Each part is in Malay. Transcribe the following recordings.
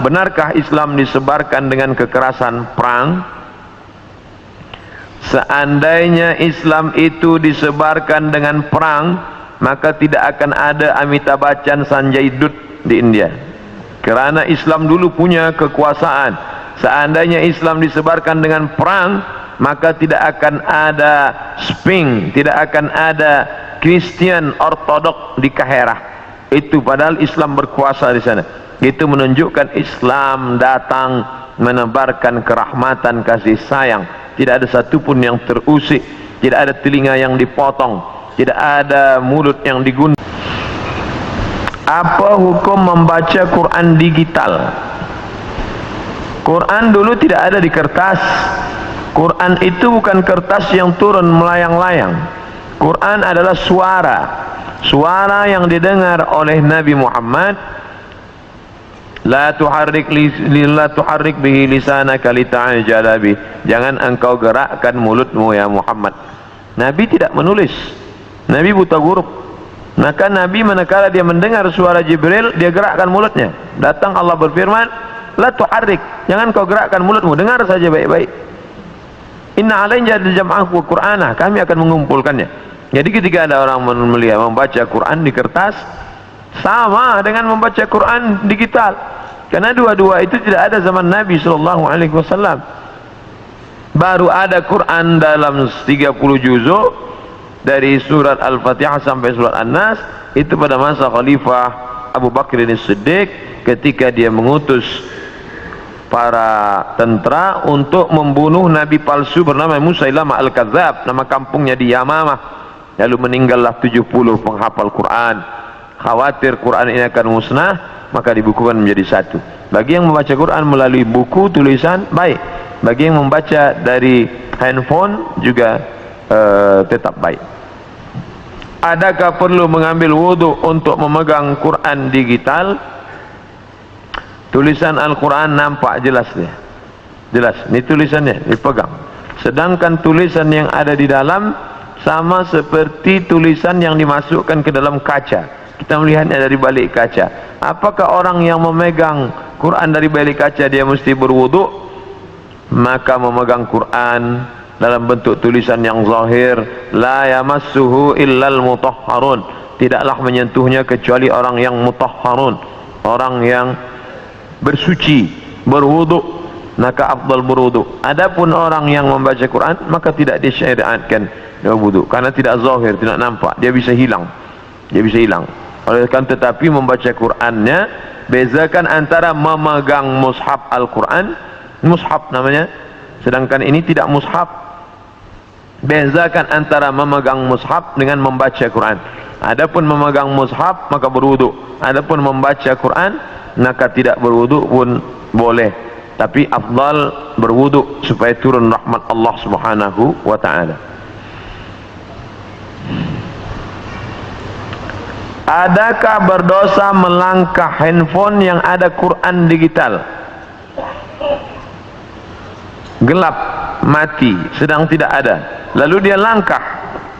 benarkah Islam disebarkan dengan kekerasan perang? Seandainya Islam itu disebarkan dengan perang, maka tidak akan ada Amitabh Bachchan, Sanjay Dutt di India. Kerana Islam dulu punya kekuasaan. Seandainya Islam disebarkan dengan perang, maka tidak akan ada Sphinx, tidak akan ada Kristian Ortodok di Kaherah. Itu padahal Islam berkuasa di sana. Itu menunjukkan Islam datang menebarkan kerahmatan, kasih sayang. Tidak ada satupun yang terusik, tidak ada telinga yang dipotong, tidak ada mulut yang digundul. Apa hukum membaca Quran digital? Quran dulu tidak ada di kertas. Quran itu bukan kertas yang turun melayang-layang. Quran adalah suara, suara yang didengar oleh Nabi Muhammad. La tuharrik bihi lisanaka lita'jala bih. Jangan engkau gerakkan mulutmu ya Muhammad. Nabi tidak menulis. Nabi buta huruf. Maka Nabi manakala dia mendengar suara Jibril, dia gerakkan mulutnya. Datang Allah berfirman, la tuharrik, jangan kau gerakkan mulutmu, dengar saja baik-baik. Inna alaina jam'ahu wa qur'anah, kami akan mengumpulkannya. Jadi ketika ada orang melihat membaca Quran di kertas, sama dengan membaca Quran digital. Karena dua-dua itu tidak ada zaman Nabi SAW. Baru ada Quran dalam 30 juzuk dari surat Al-Fatihah sampai surat An-Nas, itu pada masa Khalifah Abu Bakr As-Siddiq ketika dia mengutus para tentara untuk membunuh nabi palsu bernama Musailamah Al-Kadzab, nama kampungnya di Yamamah. Lalu meninggallah 70 penghafal Quran. Khawatir Quran ini akan musnah, maka dibukukan menjadi satu. Bagi yang membaca Quran melalui buku tulisan, baik. Bagi yang membaca dari handphone juga tetap baik. Adakah perlu mengambil wudhu untuk memegang Quran digital? Tulisan Al-Quran nampak jelas dia. Jelas, ini tulisannya dipegang. Sedangkan tulisan yang ada di dalam sama seperti tulisan yang dimasukkan ke dalam kaca. Kita melihatnya dari balik kaca. Apakah orang yang memegang Quran dari balik kaca dia mesti berwudu? Maka memegang Quran dalam bentuk tulisan yang zahir, la yamassuhu illal mutahharun, tidaklah menyentuhnya kecuali orang yang mutahharun, orang yang bersuci, berwudu, maka afdal berwudu. Adapun orang yang membaca Quran, maka tidak disyariatkan berwudu karena tidak zahir, tidak nampak, dia bisa hilang. Dia bisa hilang. Oleh karena tetapi membaca Qurannya, bezakan antara memegang mushaf Al-Quran, mushaf namanya, sedangkan ini tidak mushaf. Bezakan antara memegang mushaf dengan membaca Quran. Adapun memegang mushaf maka berwudu. Adapun membaca Quran maka tidak berwudu pun boleh. Tapi afdal berwudu supaya turun rahmat Allah Subhanahu wa taala. Adakah berdosa melangkah handphone yang ada Quran digital? Gelap, mati, sedang tidak ada. Lalu dia langkah,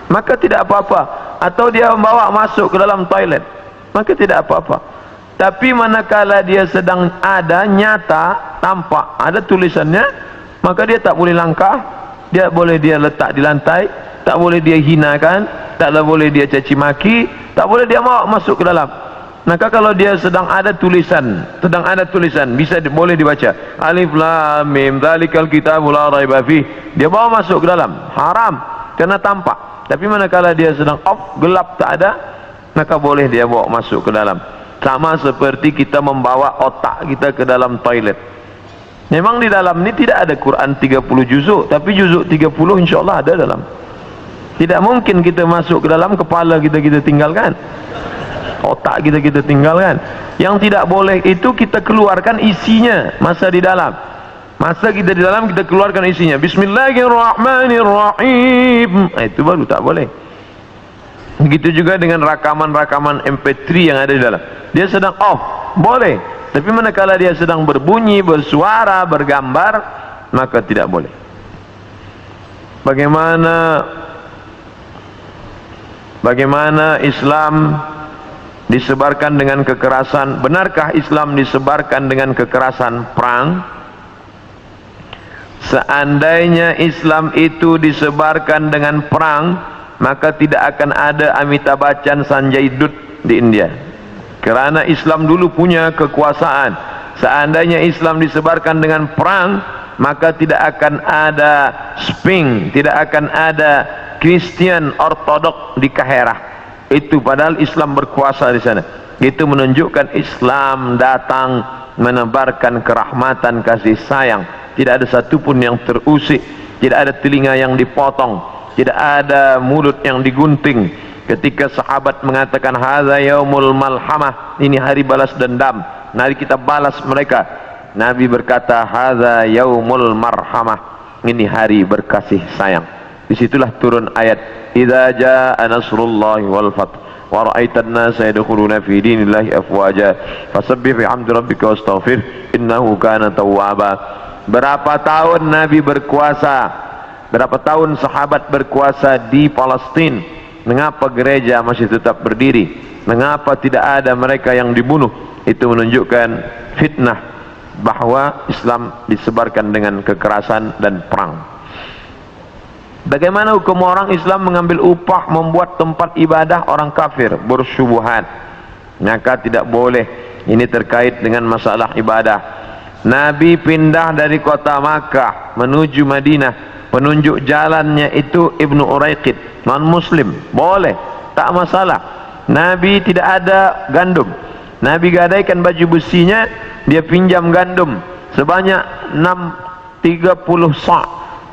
maka tidak apa-apa. Atau dia membawa masuk ke dalam toilet, maka tidak apa-apa. Tapi manakala dia sedang ada, nyata, tampak, ada tulisannya, maka dia tak boleh langkah. Dia boleh dia letak di lantai, tak boleh dia hinakan, tak boleh dia caci maki, tak boleh dia bawa masuk ke dalam. Maka kalau dia sedang ada tulisan, bisa boleh dibaca. Alif lam mim dzalikal kitabul la raiba fih. Dia bawa masuk ke dalam, haram karena tampak. Tapi manakala dia sedang off, gelap, tak ada, maka boleh dia bawa masuk ke dalam. Sama seperti kita membawa otak kita ke dalam toilet. Memang di dalam ini tidak ada Quran 30 juzuk, tapi juzuk 30 insyaAllah ada dalam. Tidak mungkin kita masuk ke dalam, kepala kita tinggalkan, otak kita tinggalkan. Yang tidak boleh itu kita keluarkan isinya masa di dalam. Masa kita di dalam kita keluarkan isinya. Bismillahirrahmanirrahim. Itu baru tak boleh. Begitu juga dengan rakaman-rakaman MP3 yang ada di dalam. Dia sedang off, boleh. Tapi manakala dia sedang berbunyi, bersuara, bergambar, maka tidak boleh. Bagaimana Islam disebarkan dengan kekerasan? Benarkah Islam disebarkan dengan kekerasan perang? Seandainya Islam itu disebarkan dengan perang, maka tidak akan ada Amitabh Bachchan, Sanjay Dutt di India. Kerana Islam dulu punya kekuasaan. Seandainya Islam disebarkan dengan perang, maka tidak akan ada Sphinx, tidak akan ada Kristian Ortodok di Kaherah. Itu padahal Islam berkuasa di sana. Itu menunjukkan Islam datang menebarkan kerahmatan, kasih sayang. Tidak ada satupun yang terusik, tidak ada telinga yang dipotong, tidak ada mulut yang digunting. Ketika sahabat mengatakan hadza yaumul malhamah, ini hari balas dendam, mari kita balas mereka, Nabi berkata hadza yaumul marhamah, ini hari berkasih sayang. Disitulah turun ayat idza jaa nasrullahi wal fath wa ra'aitan nasa yadkhuluna fi dinillahi afwaja fasabbih bihamdi rabbika wastaghfir innahu kana tawwaba. Berapa tahun Nabi berkuasa, berapa tahun sahabat berkuasa di Palestina? Mengapa gereja masih tetap berdiri? Mengapa tidak ada mereka yang dibunuh? Itu menunjukkan fitnah bahwa Islam disebarkan dengan kekerasan dan perang. Bagaimana hukum orang Islam mengambil upah membuat tempat ibadah orang kafir? Bersyubhat. Maka tidak boleh. Ini terkait dengan masalah ibadah. Nabi pindah dari kota Makkah menuju Madinah, penunjuk jalannya itu Ibnu Uraiqid, non muslim, boleh, tak masalah. Nabi tidak ada gandum, Nabi gadaikan baju besinya, dia pinjam gandum sebanyak 30 sa',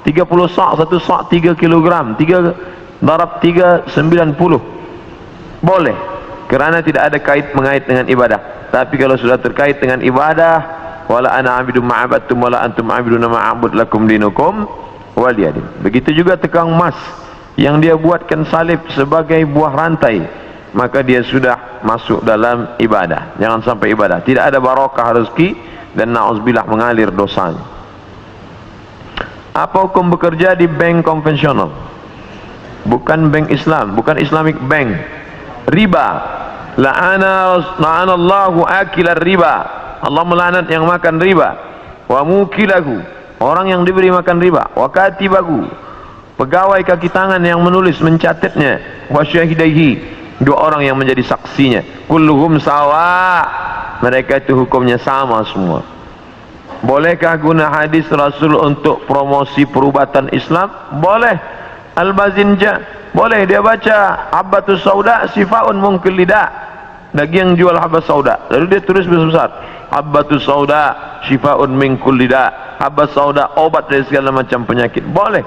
30 sa', satu sa' 3 kg, 3 darab 3 90, boleh, kerana tidak ada mengait dengan ibadah. Tapi kalau sudah terkait dengan ibadah, wala ana abidum ma'abadtum wala antum abiduna ma'abud lakum dinukum waliyadin. Begitu juga tukang emas yang dia buatkan salib sebagai buah rantai, maka dia sudah masuk dalam ibadah. Jangan sampai ibadah tidak ada barakah rezeki dan na'udzubillah mengalir dosanya. Apa hukum bekerja di bank konvensional? Bukan bank Islam, bukan Islamic bank. Riba. La'anallahu akilar riba. Allah melaknat yang makan riba. Wa mukilahu, orang yang diberi makan riba. Wa katibahu, pegawai kaki tangan yang menulis mencatatnya. Wa syahidaihi, dua orang yang menjadi saksinya. Kulluhum sawa, mereka itu hukumnya sama semua. Bolehkah guna hadis Rasul untuk promosi perubatan Islam? Boleh. Al-Bazinja, boleh dia baca habbatus sauda sifaun mungkil lidah, daging jual habbat sauda, lalu dia tulis besar-besar habbatus sauda syifaun min kulli da, habbat sauda obat dari segala macam penyakit. Boleh.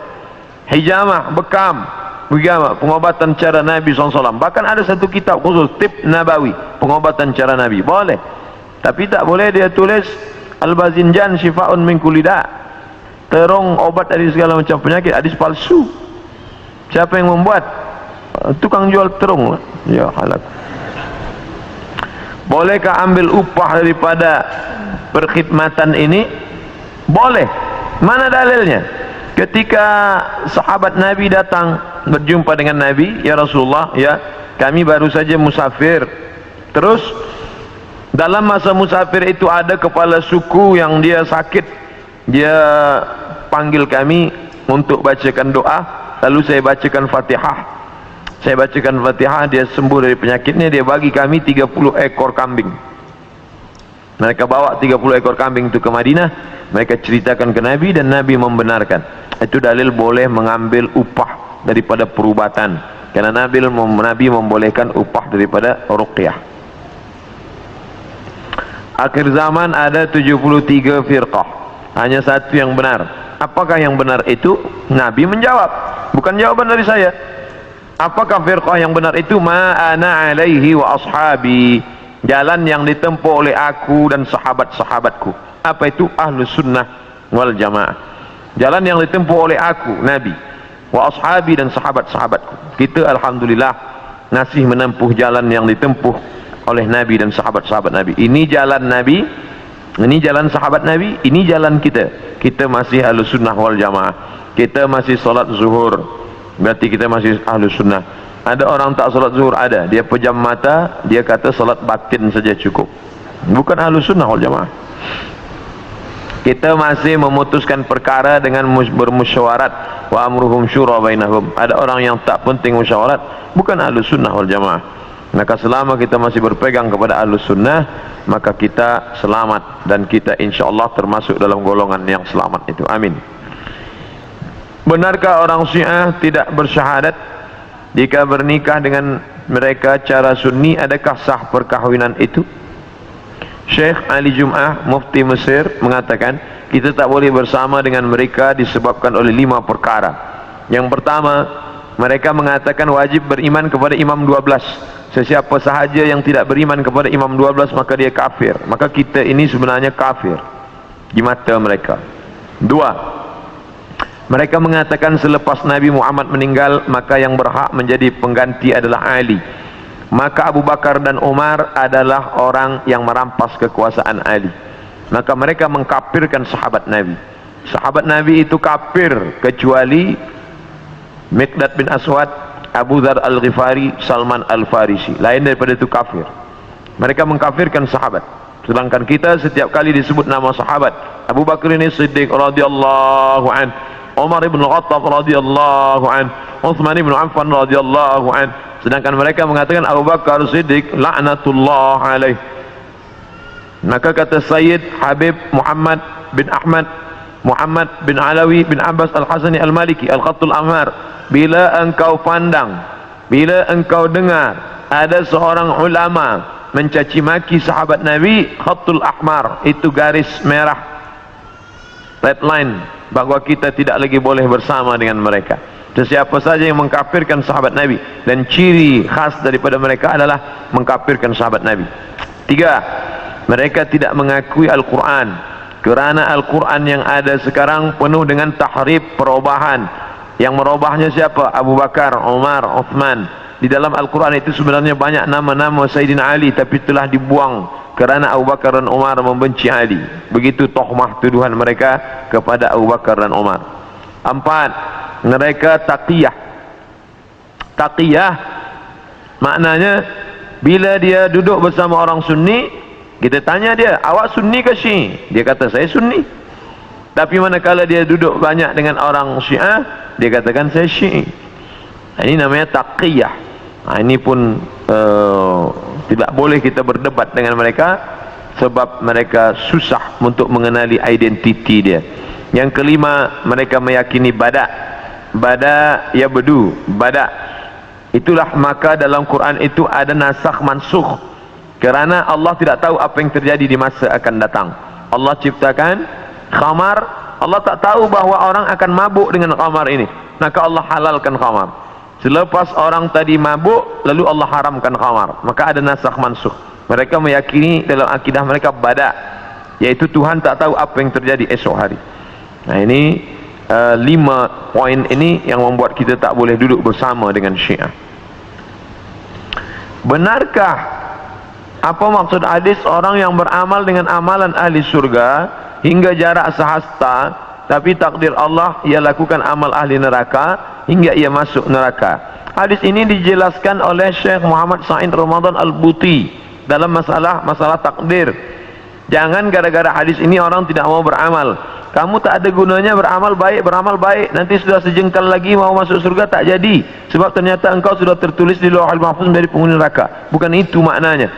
Hijamah, bekam, hijamah, pengobatan cara Nabi SAW. Bahkan ada satu kitab khusus tip nabawi, pengobatan cara Nabi. Boleh. Tapi tak boleh dia tulis al-bazinjan syifaun min kulli da, terong obat dari segala macam penyakit. Hadis palsu. Siapa yang membuat? Tukang jual terong. Ya halak. Bolehkah ambil upah daripada perkhidmatan ini? Boleh. Mana dalilnya? Ketika sahabat Nabi datang berjumpa dengan Nabi, ya Rasulullah, ya kami baru saja musafir. Terus dalam masa musafir itu ada kepala suku yang dia sakit. Dia panggil kami untuk bacakan doa, lalu saya bacakan Fatihah. Saya bacakan Fatihah, dia sembuh dari penyakitnya, dia bagi kami 30 ekor kambing. Mereka bawa 30 ekor kambing itu ke Madinah, mereka ceritakan ke Nabi dan Nabi membenarkan. Itu dalil boleh mengambil upah daripada perubatan. Karena Nabi membolehkan upah daripada ruqyah. Akhir zaman ada 73 firqah, hanya satu yang benar. Apakah yang benar itu? Nabi menjawab, bukan jawaban dari saya. Apakah firqah yang benar itu? Ma ana alaihi wa ashabi, jalan yang ditempuh oleh aku dan sahabat-sahabatku. Apa itu? Ahlus sunnah wal jamaah. Jalan yang ditempuh oleh aku, Nabi, wa ashabi, dan sahabat-sahabatku. Kita alhamdulillah masih menempuh jalan yang ditempuh oleh Nabi dan sahabat-sahabat Nabi. Ini jalan Nabi, ini jalan sahabat Nabi, ini jalan kita. Kita masih ahlus sunnah wal jamaah. Kita masih salat zuhur, berarti kita masih ahlus sunnah. Ada orang tak salat zuhur, ada. Dia pejam mata, dia kata salat batin saja cukup. Bukan Ahlus Sunnah wal Jamaah. Kita masih memutuskan perkara dengan bermusyawarat. Wa amruhum syura bainahum. Ada orang yang tak penting musyawarat, bukan Ahlus Sunnah wal Jamaah. Maka selama kita masih berpegang kepada Ahlus Sunnah, maka kita selamat, dan kita insyaAllah termasuk dalam golongan yang selamat itu. Amin. Benarkah orang Syiah tidak bersyahadat jika bernikah dengan mereka cara sunni? Adakah sah perkahwinan itu? Syekh Ali Jum'ah, Mufti Mesir, mengatakan kita tak boleh bersama dengan mereka disebabkan oleh 5 perkara. Yang pertama, mereka mengatakan wajib beriman kepada Imam 12. Sesiapa sahaja yang tidak beriman kepada Imam 12 maka dia kafir. Maka kita ini sebenarnya kafir di mata mereka. 2, mereka mengatakan selepas Nabi Muhammad meninggal maka yang berhak menjadi pengganti adalah Ali. Maka Abu Bakar dan Umar adalah orang yang merampas kekuasaan Ali. Maka mereka mengkafirkan sahabat Nabi. Sahabat Nabi itu kafir kecuali Miqdad bin Aswad, Abu Dzar Al-Ghifari, Salman Al-Farisi. Lain daripada itu kafir. Mereka mengkafirkan sahabat. Sedangkan kita setiap kali disebut nama sahabat, Abu Bakar ini Siddiq radhiyallahu an, Umar ibn Khattab radhiyallahu an, Utsman ibn Affan radhiyallahu an. Sedangkan mereka mengatakan Abu Bakar Siddiq laknatullah alaih. Maka kata Sayyid Habib Muhammad bin Ahmad, Muhammad bin Alawi bin Abbas Al-Hasani Al-Maliki Al-Khattul Ahmar, bila engkau pandang, bila engkau dengar ada seorang ulama mencaci maki sahabat Nabi, Khattul Ahmar, itu garis merah, red line, bahawa kita tidak lagi boleh bersama dengan mereka. Sesiapa saja yang mengkafirkan sahabat Nabi, dan ciri khas daripada mereka adalah mengkafirkan sahabat Nabi. 3, mereka tidak mengakui Al-Quran, kerana Al-Quran yang ada sekarang penuh dengan tahrif, perubahan. Yang merubahnya siapa? Abu Bakar, Umar, Uthman. Di dalam Al-Quran itu sebenarnya banyak nama-nama Sayyidina Ali, tapi telah dibuang kerana Abu Bakar dan Umar membenci Ali. Begitu tohmah tuduhan mereka kepada Abu Bakar dan Umar. 4, mereka taqiyah. Taqiyah maknanya bila dia duduk bersama orang Sunni, kita tanya dia, awak Sunni ke Syi'i? Dia kata saya Sunni. Tapi manakala dia duduk banyak dengan orang Syiah, dia katakan saya Syi'i. Ini namanya taqiyah. Ini pun tidak boleh kita berdebat dengan mereka, sebab mereka susah untuk mengenali identiti dia. Yang 5, mereka meyakini badak. Badak ya bedu, badak. Itulah maka dalam Quran itu ada nasakh mansukh, kerana Allah tidak tahu apa yang terjadi di masa akan datang. Allah ciptakan khamar, Allah tak tahu bahawa orang akan mabuk dengan khamar ini, maka Allah halalkan khamar. Selepas orang tadi mabuk, lalu Allah haramkan khamar, maka ada nasakh mansukh. Mereka meyakini dalam akidah mereka badak, yaitu Tuhan tak tahu apa yang terjadi esok hari. Nah ini 5 poin ini yang membuat kita tak boleh duduk bersama dengan Syiah. Benarkah apa maksud hadis orang yang beramal dengan amalan ahli surga hingga jarak sehasta, tapi takdir Allah ia lakukan amal ahli neraka hingga ia masuk neraka? Hadis ini dijelaskan oleh Syekh Muhammad Sa'id Ramadan Al-Buti dalam masalah takdir. Jangan gara-gara hadis ini orang tidak mau beramal. Kamu tak ada gunanya beramal baik, nanti sudah sejengkal lagi mau masuk surga tak jadi, sebab ternyata engkau sudah tertulis di Lauhul Mahfuz menjadi penghuni neraka. Bukan itu maknanya.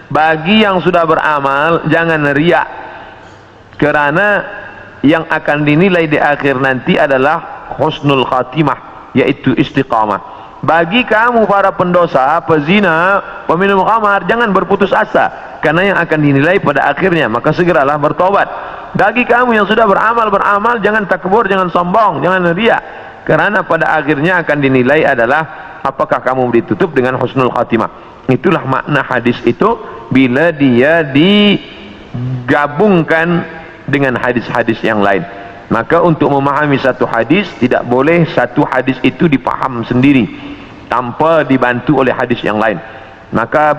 Bagi yang sudah beramal, jangan riak, kerana yang akan dinilai di akhir nanti adalah husnul khatimah, yaitu istiqamah. Bagi kamu para pendosa, pezina, peminum khamar, jangan berputus asa, karena yang akan dinilai pada akhirnya, maka segeralah bertobat. Bagi kamu yang sudah beramal, jangan takbur, jangan sombong, jangan riak, kerana pada akhirnya akan dinilai adalah apakah kamu ditutup dengan husnul khatimah. Itulah makna hadis itu bila dia digabungkan dengan hadis-hadis yang lain. Maka untuk memahami satu hadis, tidak boleh satu hadis itu dipaham sendiri tanpa dibantu oleh hadis yang lain. Maka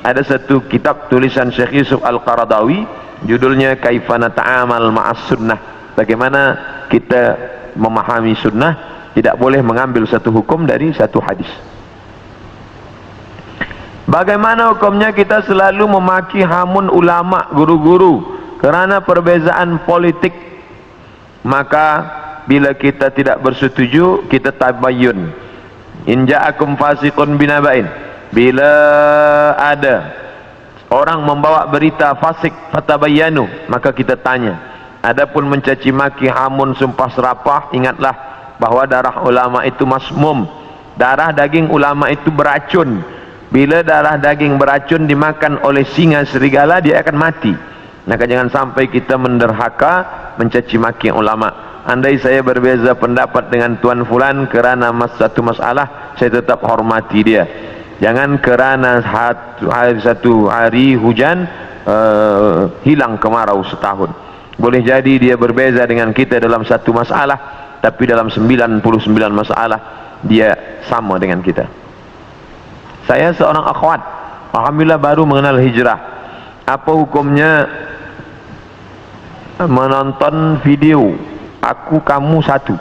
ada satu kitab tulisan Syekh Yusuf Al-Qaradawi, judulnya Kaifa Nata'amal Ma'as Sunnah, bagaimana kita memahami sunnah. Tidak boleh mengambil satu hukum dari satu hadis. Bagaimana hukumnya kita selalu memaki hamun ulama, guru-guru kerana perbezaan politik? Maka bila kita tidak bersetuju, kita tabayyun. In ja'akum fasiqun binaba'in, bila ada orang membawa berita fasik, fatabayyanu, maka kita tanya. Adapun mencaci maki, hamun, sumpah serapah, ingatlah bahawa darah ulama itu masmum. Darah daging ulama itu beracun. Bila darah daging beracun dimakan oleh singa serigala, dia akan mati. Maka jangan sampai kita menderhaka, mencaci maki ulama. Andai saya berbeza pendapat dengan Tuan Fulan kerana satu masalah, saya tetap hormati dia. Jangan kerana satu hari hujan hilang kemarau setahun. Boleh jadi dia berbeza dengan kita dalam satu masalah, tapi dalam 99 masalah dia sama dengan kita. Saya seorang akhwat, alhamdulillah baru mengenal hijrah. Apa hukumnya menonton video Aku Kamu Satu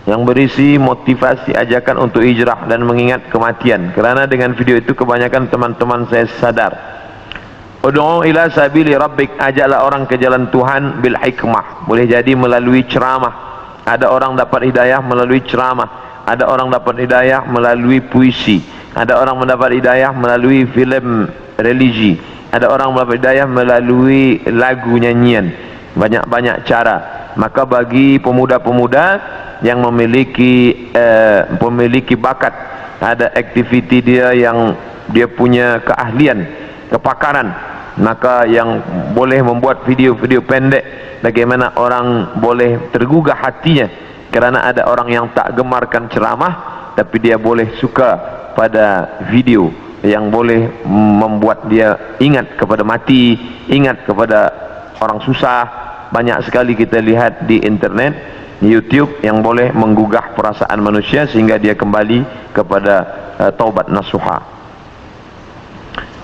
yang berisi motivasi ajakan untuk hijrah dan mengingat kematian? Kerana dengan video itu kebanyakan teman-teman saya sadar. Ud'u ila sabili rabbik, ajaklah orang ke jalan Tuhan bil hikmah. Boleh jadi melalui ceramah. Ada orang dapat hidayah melalui ceramah, ada orang dapat hidayah melalui puisi, ada orang mendapat hidayah melalui filem religi, ada orang mendapat hidayah melalui lagu nyanyian. Banyak-banyak cara. Maka bagi pemuda-pemuda yang memiliki bakat, ada aktiviti dia yang dia punya keahlian, kepakaran, maka yang boleh membuat video-video pendek, bagaimana orang boleh tergugah hatinya kerana ada orang yang tak gemarkan ceramah, tapi dia boleh suka pada video yang boleh membuat dia ingat kepada mati, ingat kepada orang susah. Banyak sekali kita lihat di internet, di YouTube, yang boleh menggugah perasaan manusia sehingga dia kembali kepada taubat nasuha.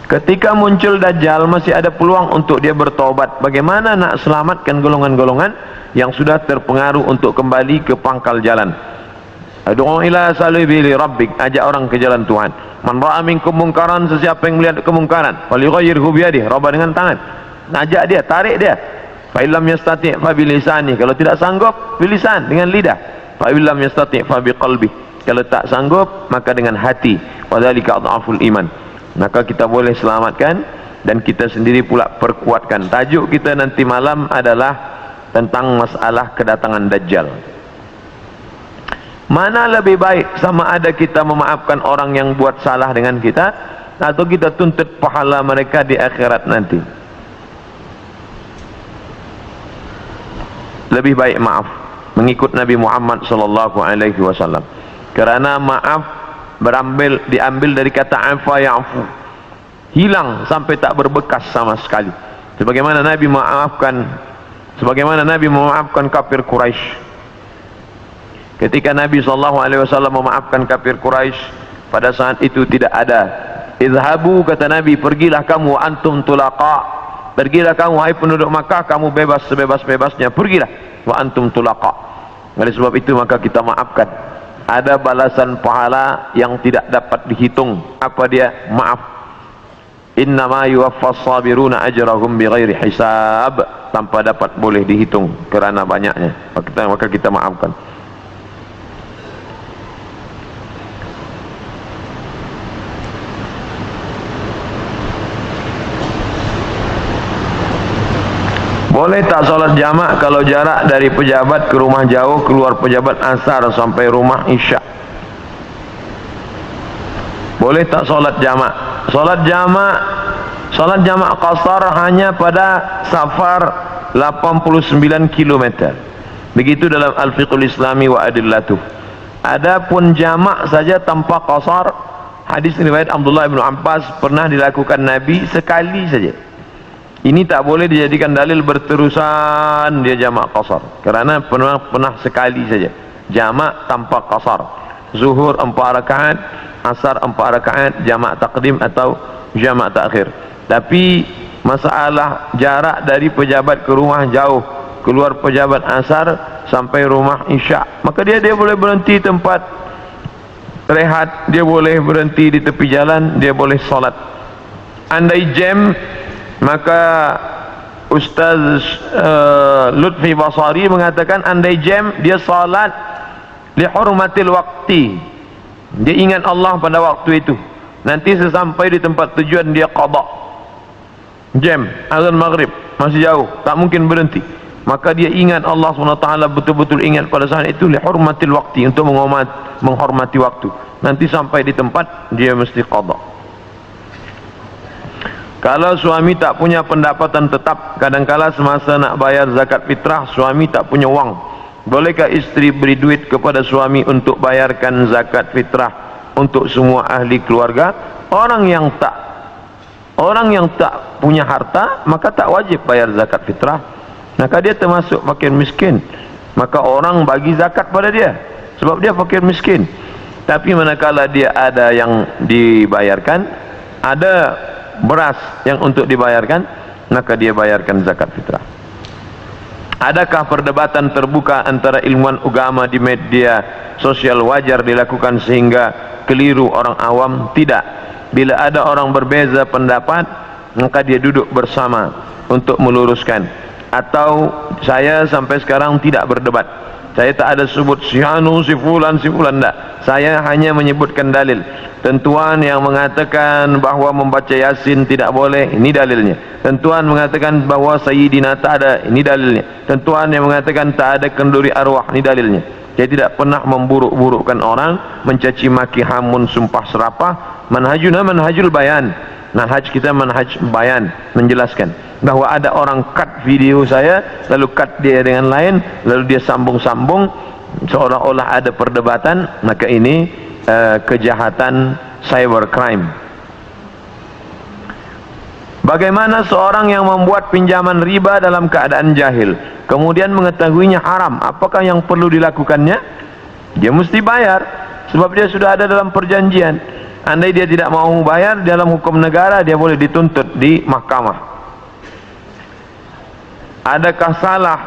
Ketika muncul Dajjal, masih ada peluang untuk dia bertaubat. Bagaimana nak selamatkan golongan-golongan yang sudah terpengaruh untuk kembali ke pangkal jalan? Ad'u ila sabili rabbik, ajak orang ke jalan Tuhan. Man ra'a minkum munkaran, sesiapa yang melihat kemungkaran, falyughayyirhu biyadihi, rubah dengan tangan. Ajak dia, tarik dia. Fa illam yastati' fa bilisani, kalau tidak sanggup bilisan, dengan lidah. Fa illam yastati' fa biqalbi, kalau tak sanggup maka dengan hati. Wa dzalika adhaful iman. Maka kita boleh selamatkan dan kita sendiri pula perkuatkan. Tajuk kita nanti malam adalah tentang masalah kedatangan Dajjal. Mana lebih baik, sama ada kita memaafkan orang yang buat salah dengan kita, atau kita tuntut pahala mereka di akhirat nanti? Lebih baik maaf, mengikut Nabi Muhammad sallallahu alaihi wasallam. Kerana maaf diambil dari kata afa ya'fu, hilang sampai tak berbekas sama sekali. Sebagaimana Nabi memaafkan kafir Quraisy. Ketika Nabi sallallahu alaihi wasallam memaafkan kafir Quraisy, pada saat itu tidak ada izhabu, kata Nabi, pergilah kamu antum tulaqa. Pergilah kamu wahai penduduk Makkah, kamu bebas sebebas-bebasnya, pergilah wa antum tulaqa. Oleh sebab itu maka kita maafkan. Ada balasan pahala yang tidak dapat dihitung. Apa dia? Maaf. Innama yuwaffas sabiruna ajrahum bighairi hisab, tanpa dapat boleh dihitung kerana banyaknya. Maka kita maafkan. Boleh tak solat jamak kalau jarak dari pejabat ke rumah jauh, keluar pejabat asar sampai rumah isya? Boleh tak solat jamak? Solat jamak qasar hanya pada safar 89 km. Begitu dalam Al-Fiqhul Islami wa Adillatuh. Adapun jamak saja tanpa qasar, hadis riwayat Abdullah bin Abbas pernah dilakukan Nabi sekali saja. Ini tak boleh dijadikan dalil berterusan dia jamak qasar, kerana pernah sekali saja jamak tanpa qasar. Zuhur 4 rakaat, asar 4 rakaat, jamak taqdim atau jamak takhir. Tapi masalah jarak dari pejabat ke rumah jauh, keluar pejabat asar sampai rumah isya, maka dia boleh berhenti tempat rehat, dia boleh berhenti di tepi jalan, dia boleh solat. Andai jam, maka Ustaz Lutfi Basari mengatakan andai jam dia solat li hurmatil waqti, dia ingat Allah pada waktu itu, nanti sesampai di tempat tujuan dia qada. Jam azan maghrib masih jauh, tak mungkin berhenti, maka dia ingat Allah SWT, betul-betul ingat pada saat itu li hurmatil waqti, untuk menghormati waktu. Nanti sampai di tempat dia mesti qada. Kalau suami tak punya pendapatan tetap, kadangkala semasa nak bayar zakat fitrah suami tak punya wang, bolehkah isteri beri duit kepada suami untuk bayarkan zakat fitrah untuk semua ahli keluarga? Orang yang tak punya harta maka tak wajib bayar zakat fitrah, maka dia termasuk fakir miskin, maka orang bagi zakat pada dia sebab dia fakir miskin. Tapi manakala dia ada yang dibayarkan, ada beras yang untuk dibayarkan, maka dia bayarkan zakat fitrah. Adakah perdebatan terbuka antara ilmuwan agama di media sosial wajar dilakukan sehingga keliru orang awam? Tidak. Bila ada orang berbeza pendapat, maka dia duduk bersama untuk meluruskan. Atau saya sampai sekarang tidak berdebat, saya tak ada sebut si anu, si fulan, tak. Saya hanya menyebutkan dalil. Tentuan yang mengatakan bahawa membaca Yasin tidak boleh, ini dalilnya. Tentuan mengatakan bahawa Sayyidina tak ada, ini dalilnya. Tentuan yang mengatakan tak ada kenduri arwah, ini dalilnya. Saya tidak pernah memburuk-burukkan orang, mencaci maki, hamun, sumpah serapah. Manhajuna manhajul bayan. Manhaj kita manhaj bayan, menjelaskan bahawa ada orang cut video saya, lalu cut dia dengan lain, lalu dia sambung-sambung seolah-olah ada perdebatan, maka ini kejahatan cybercrime. Bagaimana seorang yang membuat pinjaman riba dalam keadaan jahil, kemudian mengetahuinya haram, apakah yang perlu dilakukannya? Dia mesti bayar, sebab dia sudah ada dalam perjanjian. Andai dia tidak mau bayar, dalam hukum negara dia boleh dituntut di mahkamah. Adakah salah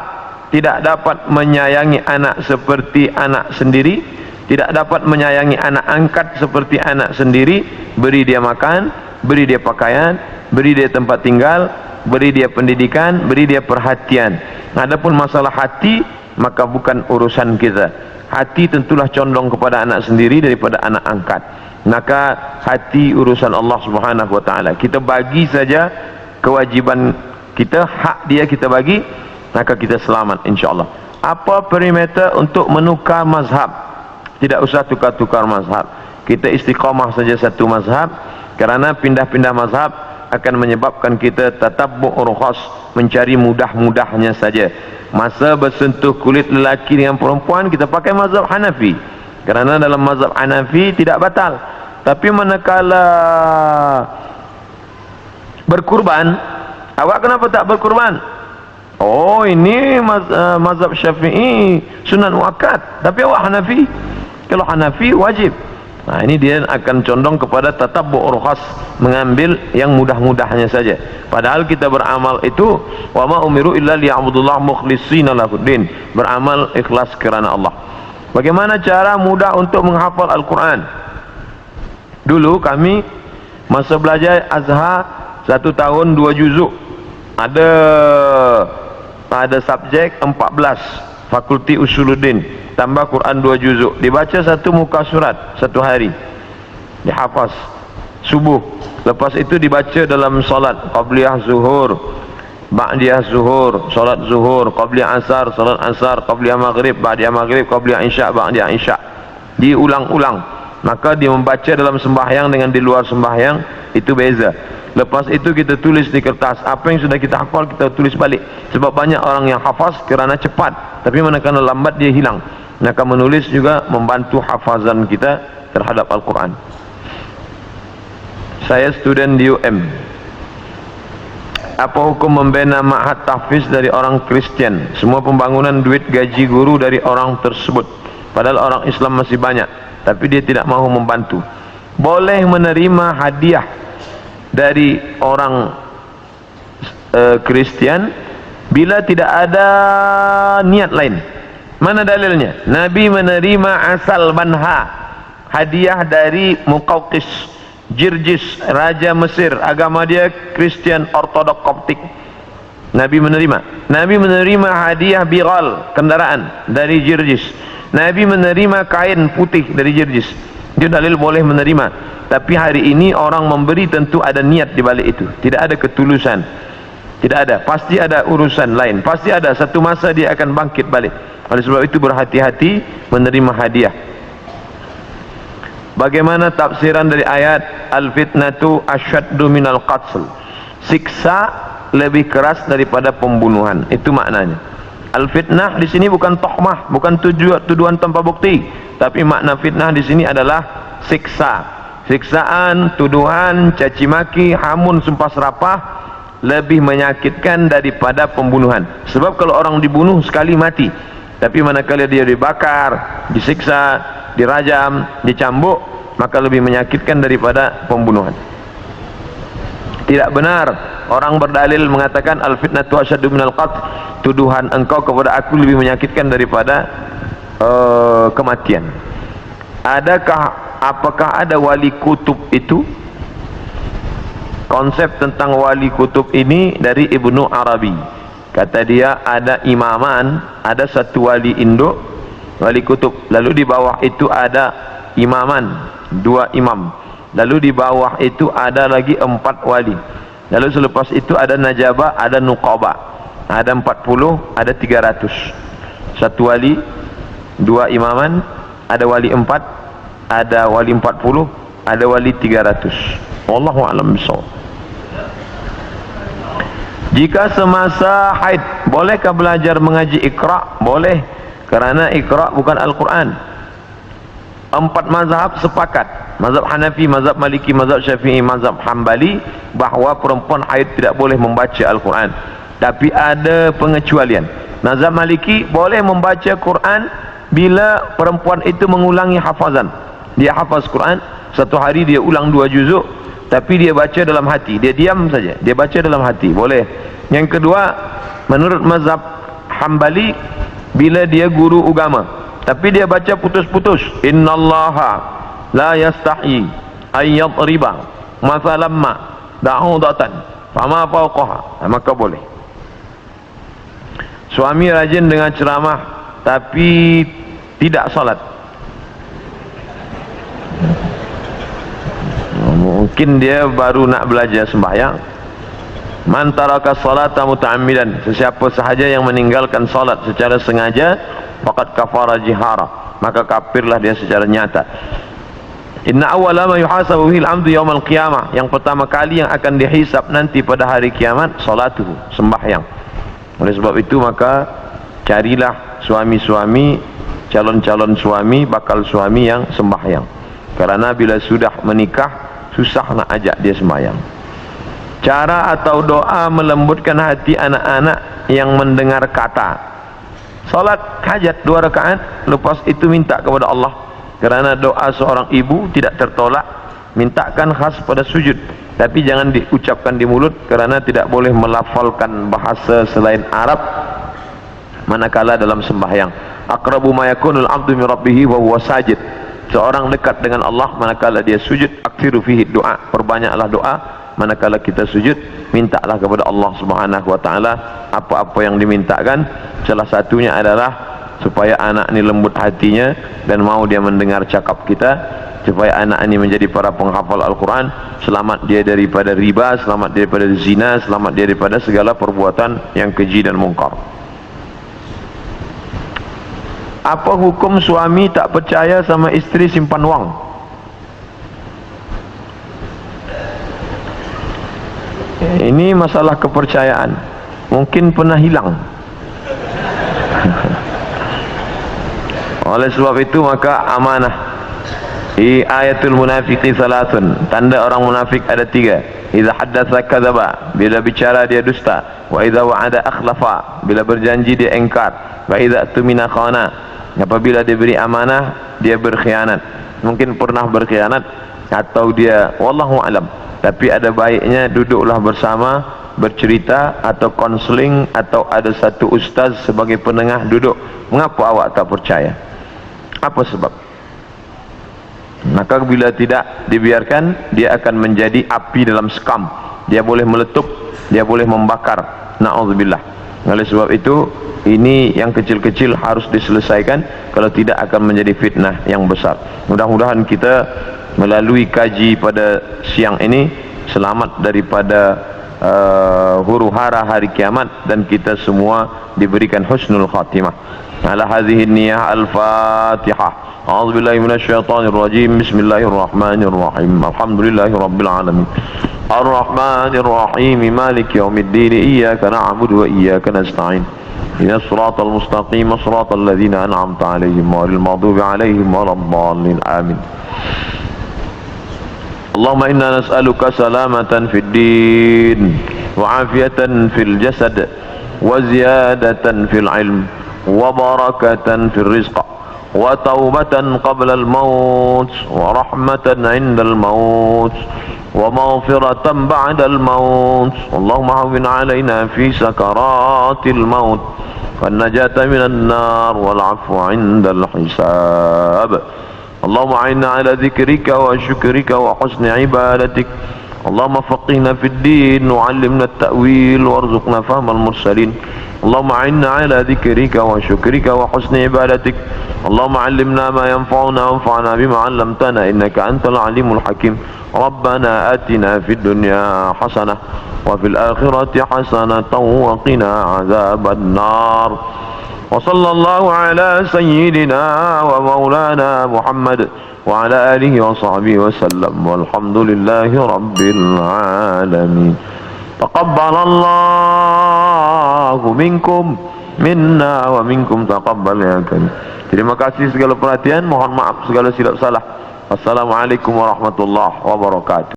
tidak dapat menyayangi anak seperti anak sendiri? Tidak dapat menyayangi anak angkat seperti anak sendiri, beri dia makan, beri dia pakaian, beri dia tempat tinggal, beri dia pendidikan, beri dia perhatian. Adapun masalah hati, maka bukan urusan kita. Hati tentulah condong kepada anak sendiri daripada anak angkat. Maka hati urusan Allah Subhanahu wa taala. Kita bagi saja kewajiban kita, hak dia kita bagi, maka kita selamat insyaallah. Apa perimeter untuk menukar mazhab? Tidak usah tukar-tukar mazhab. Kita istiqamah saja satu mazhab, kerana pindah-pindah mazhab akan menyebabkan kita tatabbu' rukhas, mencari mudah-mudahnya saja. Masa bersentuh kulit lelaki dengan perempuan, kita pakai mazhab Hanafi, kerana dalam mazhab Hanafi tidak batal. Tapi manakala berkurban, awak kenapa tak berkurban? Oh, ini mazhab Syafi'i sunat muakkad, tapi awak Hanafi. Kalau Hanafi wajib. Nah, ini dia akan condong kepada tatabbu' rukhas, mengambil yang mudah-mudahnya saja. Padahal kita beramal itu wa ma umiru illa liya'budullah mukhlishina lahuddin, beramal ikhlas kerana Allah. Bagaimana cara mudah untuk menghafal Al-Quran? Dulu kami masa belajar Azhar 1 tahun 2 juzuk, ada subjek 14, Fakulti Usuluddin, tambah Quran 2 juzuk, dibaca 1 muka surat 1 hari, dihafaz subuh. Lepas itu dibaca dalam solat qabliyah zuhur, ba'diyah zuhur, solat zuhur, qabliyah asar, solat asar, qabliyah maghrib, ba'diyah maghrib, qabliyah isya, ba'diyah isya, diulang-ulang. Maka dia membaca dalam sembahyang dengan di luar sembahyang itu beza. Lepas itu kita tulis di kertas, apa yang sudah kita hafal kita tulis balik. Sebab banyak orang yang hafaz kerana cepat, tapi manakala lambat dia hilang. Maka menulis juga membantu hafazan kita terhadap Al-Quran. Saya student di UM. Apa hukum membina ma'had tahfiz dari orang Kristian? Semua pembangunan duit gaji guru dari orang tersebut, padahal orang Islam masih banyak, tapi dia tidak mahu membantu. Boleh menerima hadiah dari orang Kristian bila tidak ada niat lain. Mana dalilnya? Nabi menerima asal banha, hadiah dari Muqawqis Jirjis, raja Mesir, agama dia Kristen Ortodok Koptik. Nabi menerima hadiah biral, kendaraan dari Jirjis. Nabi menerima kain putih dari Jirjis. Itu dalil boleh menerima. Tapi hari ini orang memberi tentu ada niat di balik itu. Tidak ada ketulusan. Tidak ada. Pasti ada urusan lain. Pasti ada satu masa dia akan bangkit balik. Oleh sebab itu berhati-hati menerima hadiah. Bagaimana tafsiran dari ayat al-fitnatu asyaddu minal qatl? Siksa lebih keras daripada pembunuhan. Itu maknanya. Al-fitnah di sini bukan tohmah, bukan tuduhan tanpa bukti, tapi makna fitnah di sini adalah siksa. Siksaan, tuduhan, caci maki, hamun, sumpah serapah lebih menyakitkan daripada pembunuhan. Sebab kalau orang dibunuh sekali mati, tapi manakala dia dibakar, disiksa, dirajam, dicambuk, maka lebih menyakitkan daripada pembunuhan. Tidak benar orang berdalil mengatakan al-fitnatu asyaddu minal qatl, tuduhan engkau kepada aku lebih menyakitkan daripada kematian. Apakah ada wali kutub itu? Konsep tentang wali kutub ini dari Ibnu Arabi. Kata dia ada imaman, ada satu wali induk, wali kutub. Lalu di bawah itu ada imaman, 2 imam. Lalu di bawah itu ada lagi 4 wali. Lalu selepas itu ada najabah, ada nuqaba. Ada 40, ada 300. Satu wali, 2 imaman, ada wali 4, ada wali 40, ada wali 300. Wallahu a'lam bishawab. Jika semasa haid, bolehkah belajar mengaji Iqra? Boleh, kerana Iqra bukan Al-Quran. 4 mazhab sepakat, mazhab Hanafi, mazhab Maliki, mazhab Syafi'i, mazhab Hambali, bahawa perempuan haid tidak boleh membaca Al-Quran. Tapi ada pengecualian. Mazhab Maliki boleh membaca Quran bila perempuan itu mengulangi hafazan. Dia hafaz Quran, satu hari dia ulang 2 juzuk, tapi dia baca dalam hati, dia diam saja, dia baca dalam hati, boleh. Yang kedua, menurut mazhab Hambali, bila dia guru agama, tapi dia baca putus-putus, innallaha la yastahi ayyadriba mathalamma da'udatan fama fawqaha, maka boleh. Suami rajin dengan ceramah tapi tidak salat, mungkin dia baru nak belajar sembahyang. Man taraka salata muta'ammidan, sesiapa sahaja yang meninggalkan salat secara sengaja, faqad kafara jihara, maka kafirlah dia secara nyata. Inna awwala ma yuhasabu bihil 'abdu yaumal qiyamah, yang pertama kali yang akan dihisab nanti pada hari kiamat, salatuhu, sembahyang. Oleh sebab itu maka carilah suami-suami, calon-calon suami, bakal suami yang sembahyang. Kerana bila sudah menikah, susah nak ajak dia sembahyang. Cara atau doa melembutkan hati anak-anak yang mendengar kata. Salat hajat 2 rakaat, lepas itu minta kepada Allah. Kerana doa seorang ibu tidak tertolak, mintakan khas pada sujud. Tapi jangan diucapkan di mulut, kerana tidak boleh melafalkan bahasa selain Arab manakala dalam sembahyang. Aqrabu ma yakunul 'abdu min rabbih wa huwa sajid. Seorang dekat dengan Allah manakala dia sujud. Aktsiru fihi doa, perbanyaklah doa manakala kita sujud. Mintalah kepada Allah Subhanahu wa taala apa-apa yang dimintakan. Salah satunya adalah supaya anak ini lembut hatinya dan mau dia mendengar cakap kita, supaya anak ini menjadi para penghafal Al-Quran, selamat dia daripada riba, selamat dia daripada zina, selamat dia daripada segala perbuatan yang keji dan mungkar. Apa hukum suami tak percaya sama isteri simpan wang? Ini masalah kepercayaan, mungkin pernah hilang. Oleh sebab itu maka amanah. Ayatul munafiqi salatun, tanda orang munafik ada 3. Idza haddatsa kadzaba, bila bicara dia dusta. Wa idza wa'ada akhlafa, bila berjanji dia engkar. Wa idza tumina khana, apabila diberi amanah dia berkhianat. Mungkin pernah berkhianat atau dia wallahu alam. Tapi ada baiknya duduklah bersama, bercerita atau konseling, atau ada satu ustaz sebagai penengah duduk. Mengapa awak tak percaya? Apa sebab? Maka bila tidak dibiarkan, dia akan menjadi api dalam sekam. Dia boleh meletup, dia boleh membakar. Na'udzubillah. Oleh sebab itu, ini yang kecil-kecil harus diselesaikan, kalau tidak akan menjadi fitnah yang besar. Mudah-mudahan kita melalui kaji pada siang ini selamat daripada huru-hara hari kiamat, dan kita semua diberikan husnul khatimah. Ala hadhihi niyah al-Fatihah. A'udzu billahi minasyaitonir rajim. Bismillahirrahmanirrahim. Alhamdulillahirabbil alamin. Ar-Rahmanir Rahim. Maliki yaumiddin. Iyyaka na'budu wa iyyaka nasta'in. Ihdinas siratal mustaqim, siratal ladzina an'amta 'alaihim ghairil maghdubi 'alaihim waladdallin. Amin. Allahumma inna nas'aluka salamatan fid din wa 'afiyatan fil jasad wa ziyadatan fil 'ilm wa barakatan fil rizq wa taubatan qabla al maut wa rahmatan 'inda al maut wa maghfiratan ba'da al maut. Allahumma hawwin 'alaina fi sakaratil maut wan najata minan nar wal 'afwa 'inda al hisab. Allahumma a'inna 'ala dzikrika wa syukrika wa husni ibadatik. Allahumma faqihna fid din wa 'allimna at-ta'wil warzuqna fahmal mursalin. Allahumma a'inna 'ala dzikrika wa syukrika wa husni ibadatik. Allahumma 'allimna ma yanfa'una wanfa'na bima 'allamtana innaka antal 'alimul hakim. Rabbana atina fid dunya hasanah wa fil akhirati hasanatan wa qina 'adzaban nar. وصلى الله على سيدنا ومولانا محمد وعلى آله وصحبه وسلم والحمد لله رب العالمين. تقبل الله منكم منا ومنكم تقبل ya karim. Terima kasih segala perhatian, mohon maaf segala silap salah. Wassalamualaikum warahmatullahi wabarakatuh.